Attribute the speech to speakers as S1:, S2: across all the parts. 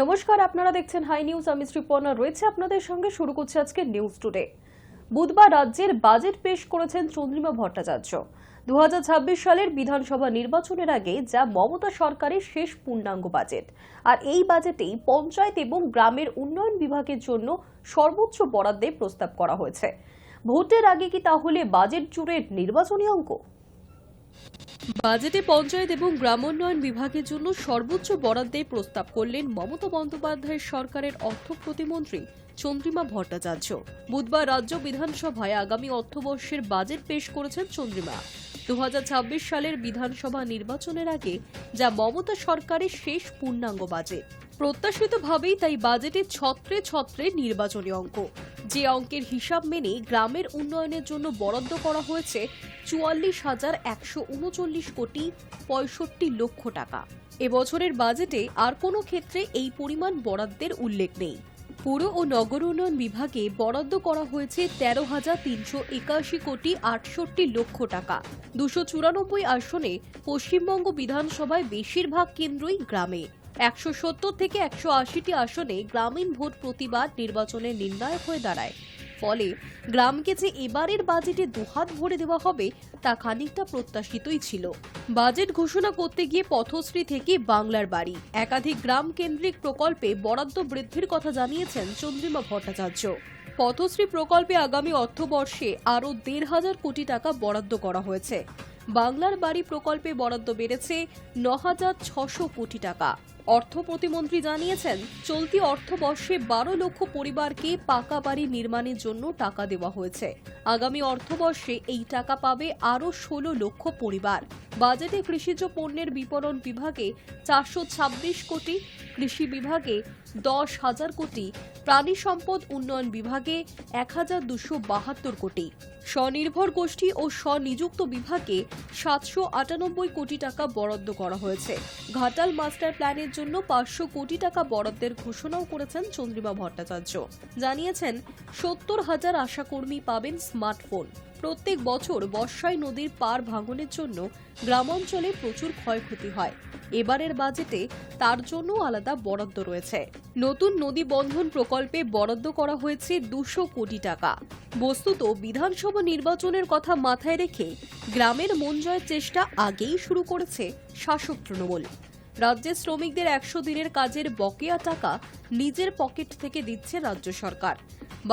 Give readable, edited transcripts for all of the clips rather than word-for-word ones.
S1: নমস্কার, আপনারা দেখছেন হাই নিউজ। আমি শ্রীপর্ণা রয়েছে আপনাদের সঙ্গে। শুরু করছে আজকে নিউজ টুডে। বুধবার রাজ্যের বাজেট পেশ করেছেন চন্দ্রিমা ভট্টাচার্য। 2026 সালের বিধানসভা নির্বাচনের আগে যা মমতা সরকারের শেষ পূর্ণাঙ্গ বাজেট। আর এই বাজেটেই পঞ্চায়েত এবং গ্রামের উন্নয়ন বিভাগের জন্য সর্বোচ্চ বরাদ্দের প্রস্তাব করা হয়েছে। ভোটের আগে কি তাহলে বাজেট জুড়ে নির্বাচনী অঙ্ক? বাজেটে পঞ্চায়েত এবং গ্রামোন্নয়ন বিভাগের জন্য সর্বোচ্চ বরাদ্দের প্রস্তাব করলেন মমতা বন্দ্যোপাধ্যায়ের সরকারের অর্থ প্রতিমন্ত্রী চন্দ্রিমা ভট্টাচার্য। বুধবার রাজ্য বিধানসভায় আগামী অর্থবর্ষের বাজেট পেশ করেছেন চন্দ্রিমা। 2026 সালের বিধানসভা নির্বাচনের আগে যা মমতা সরকারের শেষ পূর্ণাঙ্গ বাজেট। প্রত্যাশিতভাবেই তাই বাজেটে ছত্রে ছত্রে নির্বাচনী অঙ্ক। যে অঙ্কের হিসাব মেনে গ্রামের উন্নয়নের জন্য বরাদ্দ করা হয়েছে 44,139 কোটি 65 লক্ষ টাকা। এবছরের বাজেটে আর কোনো ক্ষেত্রে এই পরিমাণ বরাদ্দের উল্লেখ নেই। পুর ও নগর উন্নয়ন বিভাগে বরাদ্দ করা হয়েছে 13,381 কোটি 68 লক্ষ টাকা। 294 আসনে পশ্চিমবঙ্গ বিধানসভায় বেশিরভাগ কেন্দ্রই গ্রামে। 170 থেকে 180টি আসনে গ্রামীণ ভোট প্রতিবাদ নির্বাচনে নির্ণায়ক হয়ে দাঁড়ায়। ফলে গ্রামকে যে এবারের বাজেটে দুহাত ভরে দেওয়া হবে তা খানিকটা প্রত্যাশিতই ছিল। বাজেট ঘোষণা করতে গিয়ে পথশ্রী থেকে বাংলার বাড়ি একাধিক গ্রাম কেন্দ্রিক প্রকল্পে বরাদ্দ বৃদ্ধির কথা জানিয়েছেন চন্দ্রিমা ভট্টাচার্য। পথশ্রী প্রকল্পে আগামী অর্থবর্ষে আরও 1,500 কোটি টাকা বরাদ্দ করা হয়েছে। বাংলার বাড়ি প্রকল্পে বরাদ্দ বেড়েছে 9,600 কোটি টাকা। অর্থ প্রতিমন্ত্রী জানিয়েছেন, চলতি অর্থবর্ষে 12 লক্ষ পরিবারকে পাকা বাড়ি নির্মাণের জন্য টাকা দেওয়া হয়েছে। আগামী অর্থবর্ষে এই টাকা পাবে আরও 16 লক্ষ পরিবার। বাজেটে কৃষিজ পণ্যের বিপণন বিভাগে 426 কোটি, কৃষি বিভাগে 10,000 কোটি, প্রাণী সম্পদ উন্নয়ন বিভাগে 1,272 কোটি, স্বনির্ভর গোষ্ঠী ও স্বনিযুক্ত বিভাগে 798 কোটি টাকা বরাদ্দ করা হয়েছে। ঘাটাল মাস্টার প্ল্যানের জন্য 500 কোটি টাকা বরাদ্দের ঘোষণাও করেছেন চন্দ্রিমা ভট্টাচার্য। জানিয়েছেন, 70,000 আশাকর্মী পাবেন স্মার্টফোন। প্রত্যেক বছর বর্ষায় নদীর পাড় ভাঙনের জন্য গ্রামাঞ্চলে প্রচুর ক্ষয়ক্ষতি হয়। এবারের বাজেটে তার জন্য আলাদা বরাদ্দ রয়েছে। নতুন নদী বন্ধন প্রকল্পে বরাদ্দ করা হয়েছে 200 কোটি টাকা। বস্তুত বিধানসভা নির্বাচনের কথা মাথায় রেখে গ্রামের মন জয়ের চেষ্টা আগেই শুরু করেছে শাসক তৃণমূল। রাজ্যের শ্রমিকদের 100 দিনের কাজের বকেয়া টাকা নিজের পকেট থেকে দিচ্ছে রাজ্য সরকার।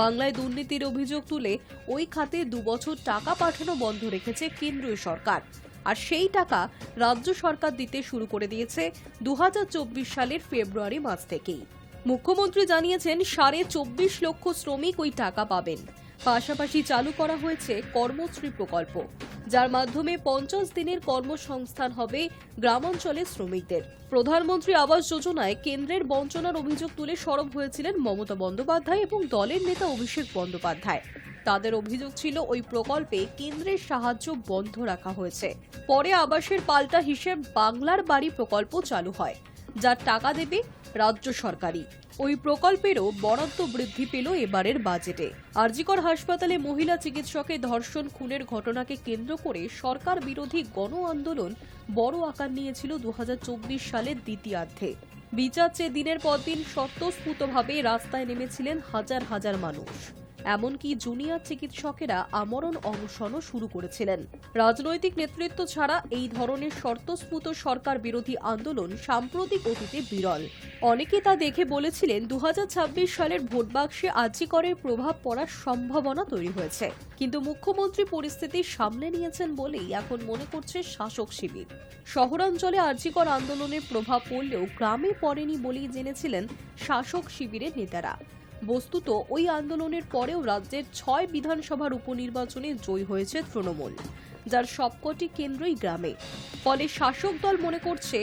S1: বাংলায় দুর্নীতির অভিযোগ তুলে ওই খাতে 2 বছর টাকা পাঠানো বন্ধ রেখেছে কেন্দ্রীয় সরকার। আর সেই টাকা রাজ্য সরকার দিতে শুরু করে দিয়েছে 2024 সালের ফেব্রুয়ারি মাস থেকেই। মুখ্যমন্ত্রী জানিয়েছেন, 24.5 লক্ষ শ্রমিক ওই টাকা পাবেন। পাশাপাশি চালু করা হয়েছে কর্মশ্রী প্রকল্প, যার মাধ্যমে 50 দিনের কর্মসংস্থান হবে গ্রামাঞ্চলের শ্রমিকদের। প্রধানমন্ত্রী আবাস যোজনায় কেন্দ্রের বঞ্চনার অভিযোগ তুলে সরব হয়েছিলেন মমতা বন্দ্যোপাধ্যায় এবং দলের নেতা অভিষেক বন্দ্যোপাধ্যায়। তাদের অভিযোগ ছিল, ওই প্রকল্পে কেন্দ্রের সাহায্য বন্ধ রাখা হয়েছে। পরে আবাসের পাল্টা হিসেব বাংলার বাড়ি প্রকল্প চালু হয়, যার টাকা দেবে রাজ্য সরকারই। ওই প্রকল্পেরও বরাদ্দ বৃদ্ধি পেল এবারের বাজেটে। আরজিকর হাসপাতালে মহিলা চিকিৎসকের ধর্ষণ খুনের ঘটনাকে কেন্দ্র করে সরকার বিরোধী গণ আন্দোলন বড় আকার নিয়েছিল 2024 সালের দ্বিতীয়ার্ধে। বিচার চেয়ে দিনের পর দিন স্বতঃস্ফূর্তভাবে রাস্তায় নেমেছিলেন হাজার হাজার মানুষ। এমনকি জুনিয়র চিকিৎসকেরা আমরণ অনশনও শুরু করেছিলেন। রাজনৈতিক নেতৃত্ব ছাড়া এই ধরনের স্বতঃস্ফূর্ত সরকার বিরোধী আন্দোলন সাম্প্রতিক অতীতে বিরল। অনেকে তা দেখে বলেছিলেন, 2026 সালের ভোট বাক্সে আরজিকরের প্রভাব পড়ার সম্ভাবনা তৈরি হয়েছে। কিন্তু মুখ্যমন্ত্রী পরিস্থিতি সামলে নিয়েছেন বলেই এখন মনে করছে শাসক শিবির। শহরাঞ্চলে আরজিকর আন্দোলনের প্রভাব পড়লেও গ্রামে পড়েনি বলেই জেনেছিলেন শাসক শিবিরের নেতারা। বস্তুত ওই আন্দোলনের পরেও রাজ্যের 6 বিধানসভার উপনির্বাচনে জয়ী হয়েছে তৃণমূল, যার সবকটি কেন্দ্রই গ্রামে। ফলে শাসক দল মনে করছে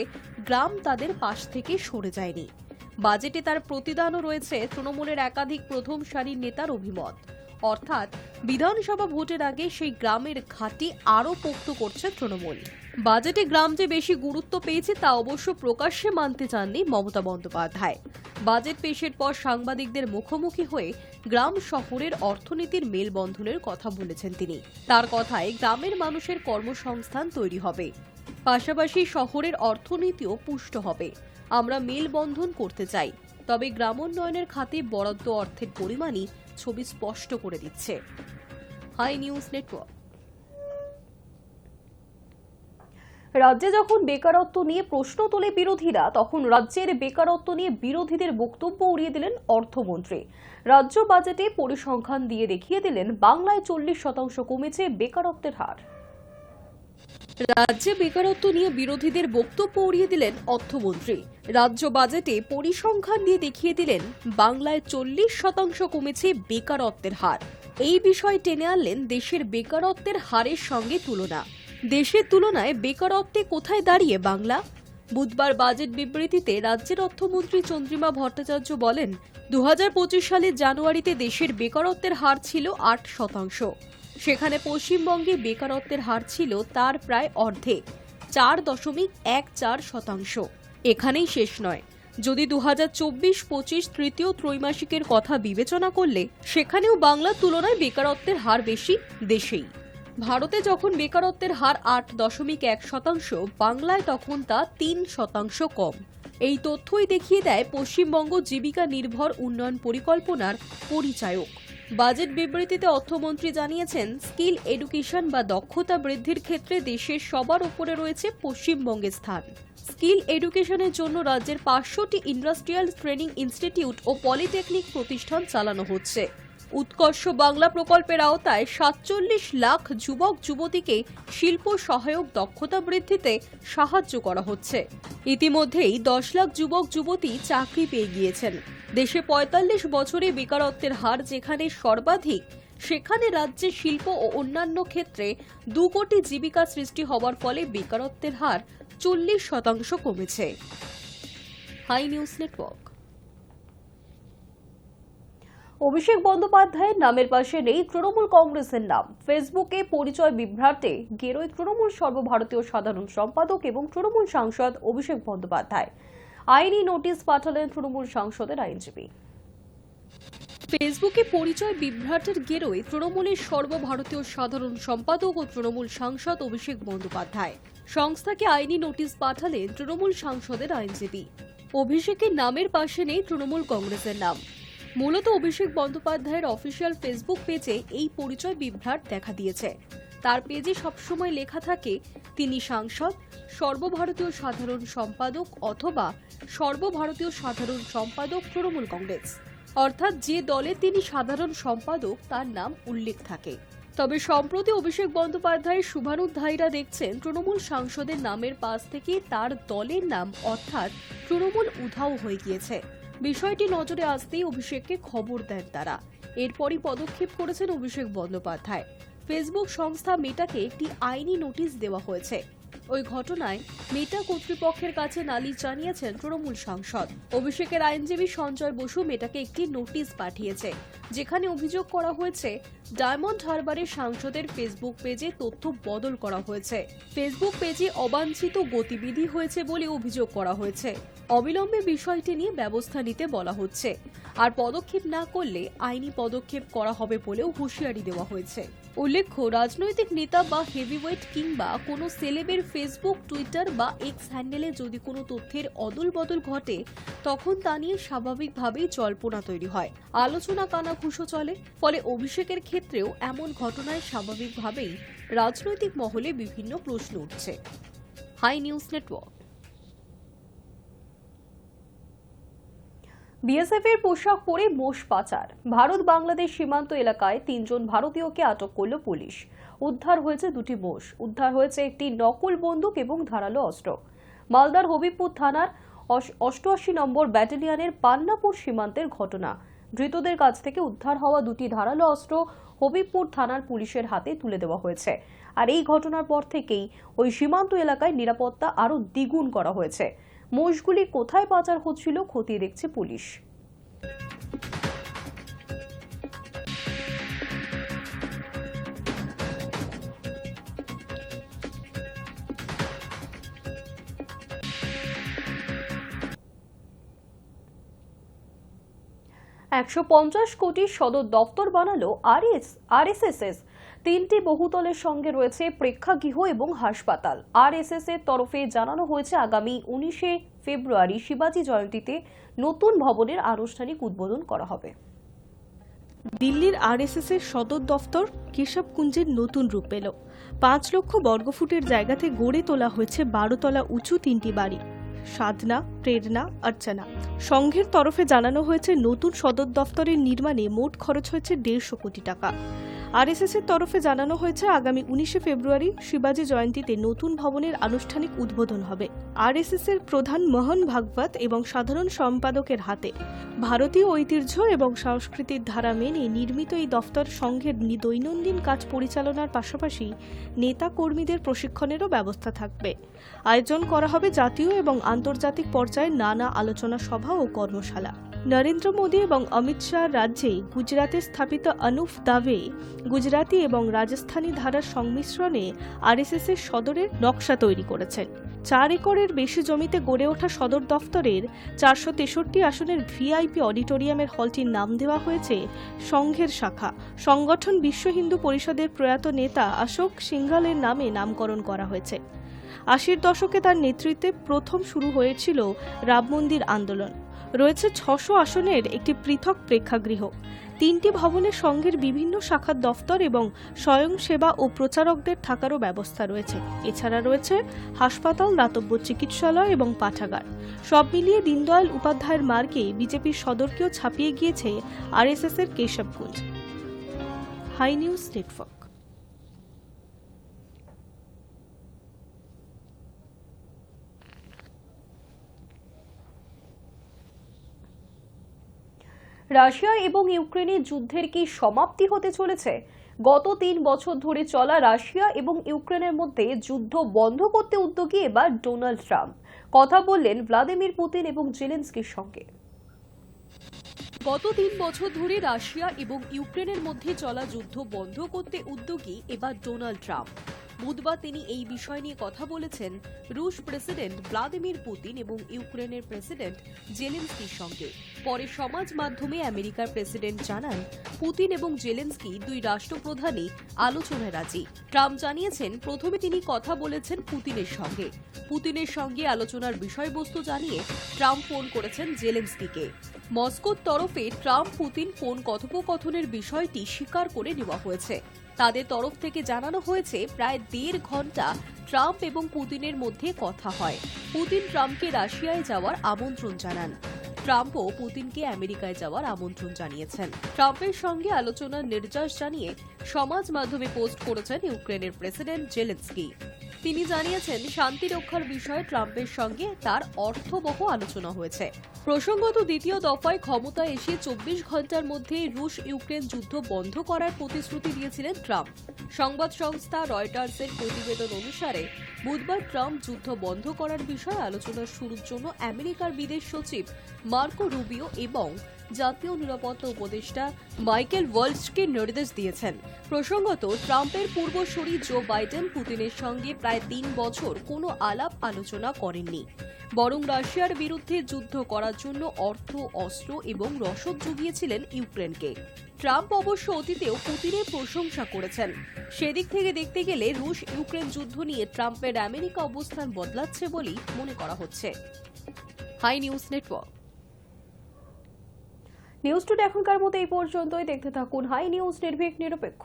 S1: গ্রাম তাদের পাশ থেকে সরে যায়নি। বাজেটে তার প্রতিদানও রয়েছে তৃণমূলের একাধিক প্রথম সারির নেতার অভিমত। অর্থাৎ বিধানসভা ভোটের আগে সেই গ্রামের ঘাঁটি আরও পোক্ত করছে তৃণমূল। বাজেটে গ্রাম যে বেশি গুরুত্ব পেয়েছে তা অবশ্য প্রকাশ্যে মানতে চাননি মমতা বন্দ্যোপাধ্যায়। বাজেট পেশের পর সাংবাদিকদের মুখোমুখি হয়ে গ্রাম শহরের অর্থনীতির মেলবন্ধনের কথা বলেছেন তিনি। তার কথায়, গ্রামের মানুষের কর্মসংস্থান তৈরি হবে, পাশাপাশি শহরের অর্থনীতিও পুষ্ট হবে। আমরা মেলবন্ধন করতে চাই। তবে গ্রামোন্নয়নের খাতে বরাদ্দ অর্থের পরিমাণই ছবি স্পষ্ট করে দিচ্ছে। Hi News Network. রাজ্যে যখন বেকারত্ব নিয়ে প্রশ্ন তোলে বিরোধীরা, তখন রাজ্যের বেকারত্ব নিয়ে বিরোধীদের বক্তব্য উড়িয়ে দিলেন অর্থমন্ত্রী। রাজ্য বাজেটে পরিসংখ্যান দিয়ে দেখিয়ে দিলেন বাংলায় 40% কমেছে বেকারত্বের হার। রাজ্যে বেকারত্ব নিয়ে বিরোধীদের বক্তব্য উড়িয়ে দিলেন অর্থমন্ত্রী। রাজ্য বাজেটে পরিসংখ্যান দিয়ে দেখিয়ে দিলেন বাংলায় 40% কমেছে বেকারত্বের হার। এই বিষয় টেনে আনলেন দেশের বেকারত্বের হারের সঙ্গে তুলনা। দেশের তুলনায় বেকারত্বে কোথায় দাঁড়িয়ে বাংলা? বুধবার বাজেট বিবৃতিতে রাজ্যের অর্থমন্ত্রী চন্দ্রিমা ভট্টাচার্য বলেন, 2025 সালের জানুয়ারিতে দেশের বেকারত্বের হার ছিল 8%। সেখানে পশ্চিমবঙ্গে বেকারত্বের হার ছিল তার প্রায় অর্ধেক, 4.14%। এখানেই শেষ নয়, যদি 2024-25 তৃতীয় ত্রৈমাসিকের কথা বিবেচনা করলে সেখানেও বাংলার তুলনায় বেকারত্বের হার বেশি দেশেই। ভারতে যখন বেকারত্বের হার 8.1%, বাংলায় তখন তা 3% কম। এই তথ্যই দেখিয়ে দেয় পশ্চিমবঙ্গ জীবিকা নির্ভর উন্নয়ন পরিকল্পনার পরিচায়ক। বাজেট বিবৃতিতে অর্থমন্ত্রী জানিয়েছেন, স্কিল এডুকেশন বা দক্ষতা বৃদ্ধির ক্ষেত্রে দেশের সবার উপরে রয়েছে পশ্চিমবঙ্গের স্থান। স্কিল এডুকেশনের জন্য রাজ্যের 500টি ইন্ডাস্ট্রিয়াল ট্রেনিং ইনস্টিটিউট ও পলিটেকনিক প্রতিষ্ঠান চালানো হচ্ছে। উৎকর্ষ বাংলা প্রকল্পের আওতায় 47 লাখ যুবক যুবতীকে শিল্প সহায়ক দক্ষতা বৃদ্ধিতে সাহায্য করা হচ্ছে। ইতিমধ্যেই 10 লাখ যুবক যুবতী চাকরি পেয়ে গিয়েছেন। দেশে 45 বছরে বেকারত্বের হার যেখানে সর্বাধিক, সেখানে রাজ্যে শিল্প ও অন্যান্য ক্ষেত্রে 2 কোটি জীবিকা সৃষ্টি হওয়ার ফলে বেকারত্বের হার 40% কমেছে। High News network. অভিষেক বন্দ্যোপাধ্যায়ের নামের পাশে নেই তৃণমূল কংগ্রেসের নাম। ফেসবুকে পরিচয় বিভ্রাটে গেরোয় তৃণমূল সর্বভারতীয় সাধারণ সম্পাদক এবং তৃণমূল সাংসদ অভিষেক বন্দ্যোপাধ্যায়। আইনি নোটিশ পাঠালেন তৃণমূল সাংসদের আইনজীবী। ফেসবুকে পরিচয় বিভ্রাটের গেরোয় তৃণমূলের সর্বভারতীয় সাধারণ সম্পাদক ও তৃণমূল সাংসদ অভিষেক বন্দ্যোপাধ্যায়। সংস্থাকে আইনি নোটিশ পাঠালেন তৃণমূল সাংসদের আইনজীবী। অভিষেকের নামের পাশে নেই তৃণমূল কংগ্রেসের নাম। মূলত অভিষেক বন্দ্যোপাধ্যায়ের অফিসিয়াল ফেসবুক পেজে এই পরিচয় বিভ্রাট দেখা দিয়েছে। তার পেজে সবসময় লেখা থাকে তিনি সাংসদ, সর্বভারতীয় সাধারণ সম্পাদক অথবা সর্বভারতীয় সাধারণ সম্পাদক তৃণমূল কংগ্রেস, অর্থাৎ যে দলে তিনি সাধারণ সম্পাদক তার নাম উল্লেখ থাকে। তবে সম্প্রতি অভিষেক বন্দ্যোপাধ্যায়ের শুভানুধ্যায়ীরা দেখছেন তৃণমূল সাংসদের নামের পাশ থেকে তার দলের নাম অর্থাৎ তৃণমূল উধাও হয়ে গিয়েছে। বিষয়টি নজরে আসতেই অভিষেককে খবর দেন তারা। এরপরই পদক্ষেপ করেছেন অভিষেক বন্দ্যোপাধ্যায়। ফেসবুক সংস্থা মেটাকে একটি আইনি নোটিশ দেওয়া হয়েছে। ওই ঘটনায় মেটা কর্তৃপক্ষের কাছে নালিশ জানিয়েছেন তৃণমূল সাংসদ। অভিষেকের আইনজীবী সঞ্জয় বসু মেটাকে একটি নোটিশ পাঠিয়েছে, যেখানে অভিযোগ করা হয়েছে ডায়মন্ড হারবারের সাংসদের ফেসবুক পেজে তথ্য বদল করা হয়েছে। ফেসবুক পেজে অবাঞ্ছিত গতিবিধি হয়েছে বলে অভিযোগ করা হয়েছে। অবিলম্বে বিষয়টি নিয়ে ব্যবস্থা নিতে বলা হচ্ছে, আর পদক্ষেপ না করলে আইনি পদক্ষেপ করা হবে বলেও হুঁশিয়ারি দেওয়া হয়েছে। উল্লেখ্য, রাজনৈতিক নেতা বা হেভিওয়েট কিংবা কোনো সেলেবের ফেসবুক, টুইটার বা এক্স হ্যান্ডেলে যদি কোনো তথ্যের অদল বদল ঘটে, তখন তা নিয়ে স্বাভাবিকভাবেই জল্পনা তৈরি হয়, আলোচনা কানাঘুষো চলে। ফলে অভিষেকের ক্ষেত্রেও এমন ঘটনায় স্বাভাবিকভাবেই রাজনৈতিক মহলে বিভিন্ন প্রশ্ন উঠছে। High News network. বিএসএফ এর পোশাক পরে মোষ পাচার। ভারত বাংলাদেশ সীমান্ত এলাকায় 3 জন ভারতীয়কে আটক করল পুলিশ। উদ্ধার হয়েছে 2টি মোষ, উদ্ধার হয়েছে একটি নকল বন্দুক এবং ধারালো অস্ত্র। মালদার হবিবপুর থানার 88 নম্বর ব্যাটালিয়নের পান্নাপুর সীমান্তের ঘটনা। ধৃতদের কাছ থেকে উদ্ধার হওয়া 2টি ধারালো অস্ত্র হবিবপুর থানার পুলিশের হাতে তুলে দেওয়া হয়েছে। আর এই ঘটনার পর থেকেই ওই সীমান্ত এলাকায় নিরাপত্তা আরও দ্বিগুণ করা হয়েছে। মোষগুলি কোথায় পাচার হচ্ছিল খতিয়ে দেখছে পুলিশ। $150 কোটির সদর দফতর বানালো আরএসএস। 3টি বহুতলের সঙ্গে রয়েছে প্রেক্ষাগৃহ এবং হাসপাতাল। আরএসএস এর তরফে জানানো হয়েছে আগামী 19 ফেব্রুয়ারি শিবাজি জয়ন্তীতে নতুন ভবনের আনুষ্ঠানিক উদ্বোধন করা হবে।
S2: দিল্লির আরএসএস এর সদর দফতর কেশবকুঞ্জের নতুন রূপ পেল। 5 লক্ষ বর্গফুটের জায়গাতে গড়ে তোলা হয়েছে 12 তলা উঁচু 3টি বাড়ি। সাধনা, প্রেরণা, অর্চনা সংঘের তরফে জানানো হয়েছে নতুন সদর দফতরের নির্মাণে মোট খরচ হয়েছে 150 কোটি টাকা। আরএসএস এর তরফে জানানো হয়েছে আগামী 19শে ফেব্রুয়ারি শিবাজি জয়ন্তীতে নতুন ভবনের আনুষ্ঠানিক উদ্বোধন হবে। আরএসএস এর প্রধান মোহন ভাগবত এবং সাধারণ সম্পাদকের হাতে ভারতীয় ঐতিহ্য এবং সংস্কৃতির ধারা মেনে নির্মিত এই দফতর সংঘের দৈনন্দিন কাজ পরিচালনার পাশাপাশি নেতা কর্মীদের প্রশিক্ষণেরও ব্যবস্থা থাকবে। আয়োজন করা হবে জাতীয় এবং আন্তর্জাতিক পর্যায়ে নানা আলোচনা সভা ও কর্মশালা। নরেন্দ্র মোদী এবং অমিত শাহ রাজ্যে গুজরাতে স্থাপিত অনুপ দাবে গুজরাতি এবং রাজস্থানী ধারার সংমিশ্রণে আরএসএস এর সদরের নকশা তৈরি করেছেন। 4 একরের বেশি জমিতে গড়ে ওঠা সদর দফতরের 463 আসনের ভিআইপি অডিটোরিয়ামের হলটির নাম দেওয়া হয়েছে সংঘের শাখা। সংগঠন বিশ্ব হিন্দু পরিষদের প্রয়াত নেতা অশোক সিংঘলের নামে নামকরণ করা হয়েছে। 80-র দশকে তার নেতৃত্বে প্রথম শুরু হয়েছিল রাম মন্দির আন্দোলন। রয়েছে 600 আসনের একটি পৃথক প্রেক্ষাগৃহ। 3টি ভবনের সংঘের বিভিন্ন শাখার দফতর এবং স্বয়ংসেবা ও প্রচারকদের থাকারও ব্যবস্থা রয়েছে। এছাড়া রয়েছে হাসপাতাল, দাতব্য চিকিৎসালয় এবং পাঠাগার। সব মিলিয়ে দীনদয়াল উপাধ্যায়ের মার্গে বিজেপির সদরকেও ছাপিয়ে গিয়েছে আরএসএস এর Keshavkunj. Hi News Network.
S1: Russia এবং ইউক্রেনের যুদ্ধের কি সমাপ্তি হতে চলেছে? গত 3 বছর ধরে চলা রাশিয়া এবং ইউক্রেনের মধ্যে যুদ্ধ বন্ধ করতে উদ্যোগী এবার ডোনাল্ড ট্রাম্প। কথা বললেন ভ্লাদিমির পুতিন এবং জেলেনস্কির সঙ্গে। গত 3 বছর ধরে রাশিয়া এবং ইউক্রেনের মধ্যে চলা যুদ্ধ বন্ধ করতে উদ্যোগী এবার ডোনাল্ড ট্রাম্প। বুধবার তিনি এই বিষয় নিয়ে কথা বলেছেন রুশ প্রেসিডেন্ট ভ্লাদিমির পুতিন এবং ইউক্রেনের প্রেসিডেন্ট জেলেনস্কির সঙ্গে। পরে সমাজ মাধ্যমে আমেরিকার প্রেসিডেন্ট জানান পুতিন এবং জেলেনস্কি দুই রাষ্ট্রপ্রধানই আলোচনায় রাজি। ট্রাম্প জানিয়েছেন প্রথমে তিনি কথা বলেছেন পুতিনের সঙ্গে আলোচনার বিষয়বস্তু জানিয়ে ট্রাম্প ফোন করেছেন জেলেনস্কিকে। মস্কোর তরফে ট্রাম্প পুতিন ফোন কথোপকথনের বিষয়টি স্বীকার করে নেওয়া হয়েছে। তাদের তরফ থেকে জানানো হয়েছে প্রায় 1.5 ঘন্টা ট্রাম্প এবং পুতিনের মধ্যে কথা হয়। পুতিন ট্রাম্পকে রাশিয়ায় যাওয়ার আমন্ত্রণ জানান। ট্রাম্পও পুতিনকে আমেরিকায় যাওয়ার আমন্ত্রণ জানিয়েছেন। ট্রাম্পের সঙ্গে আলোচনার নির্যাস জানিয়ে সমাজ মাধ্যমে পোস্ট করেছেন ইউক্রেনের প্রেসিডেন্ট জেলেনস্কি। তিনি জানিয়েছেন শান্তি রক্ষার বিষয়ে ট্রাম্পের সঙ্গে তার অর্থবহ আলোচনা হয়েছে। প্রসঙ্গত দ্বিতীয় দফায় ক্ষমতায় এসে 24 ঘন্টার মধ্যে রুশ ইউক্রেন যুদ্ধ বন্ধ করার প্রতিশ্রুতি দিয়েছিলেন ট্রাম্প। সংবাদ সংস্থা রয়টার্সের প্রতিবেদন অনুসারে বুধবার ট্রাম্প যুদ্ধ বন্ধ করার বিষয়ে আলোচনার শুরুর জন্য আমেরিকার বিদেশ সচিব মার্কো রুবিও এবং জাতীয় নিরাপত্তা উপদেষ্টা মাইকেল ওয়ালজকে নির্দেশ দিয়েছেন। প্রসঙ্গত ট্রাম্পের পূর্বসূরি জো বাইডেন পুতিনের সঙ্গে প্রায় 3 বছর কোনো আলাপ আলোচনা করেননি, বরং রাশিয়ার বিরুদ্ধে যুদ্ধ করার জন্য অর্থ, অস্ত্র এবং রসদ জুগিয়েছিলেন ইউক্রেনকে। ট্রাম্প অবশ্য অতীতেও পুতিনের প্রশংসা করেছেন। সেদিক থেকে দেখতে গেলে রুশ ইউক্রেন যুদ্ধ নিয়ে ট্রাম্পের আমেরিকা অবস্থান বদলাচ্ছে বলেই মনে করা হচ্ছে। Hi News Network. News Today এখনকার মতো এই পর্যন্তই। দেখতে থাকুন হাই নিউজ, নির্ভীক, নিরপেক্ষ।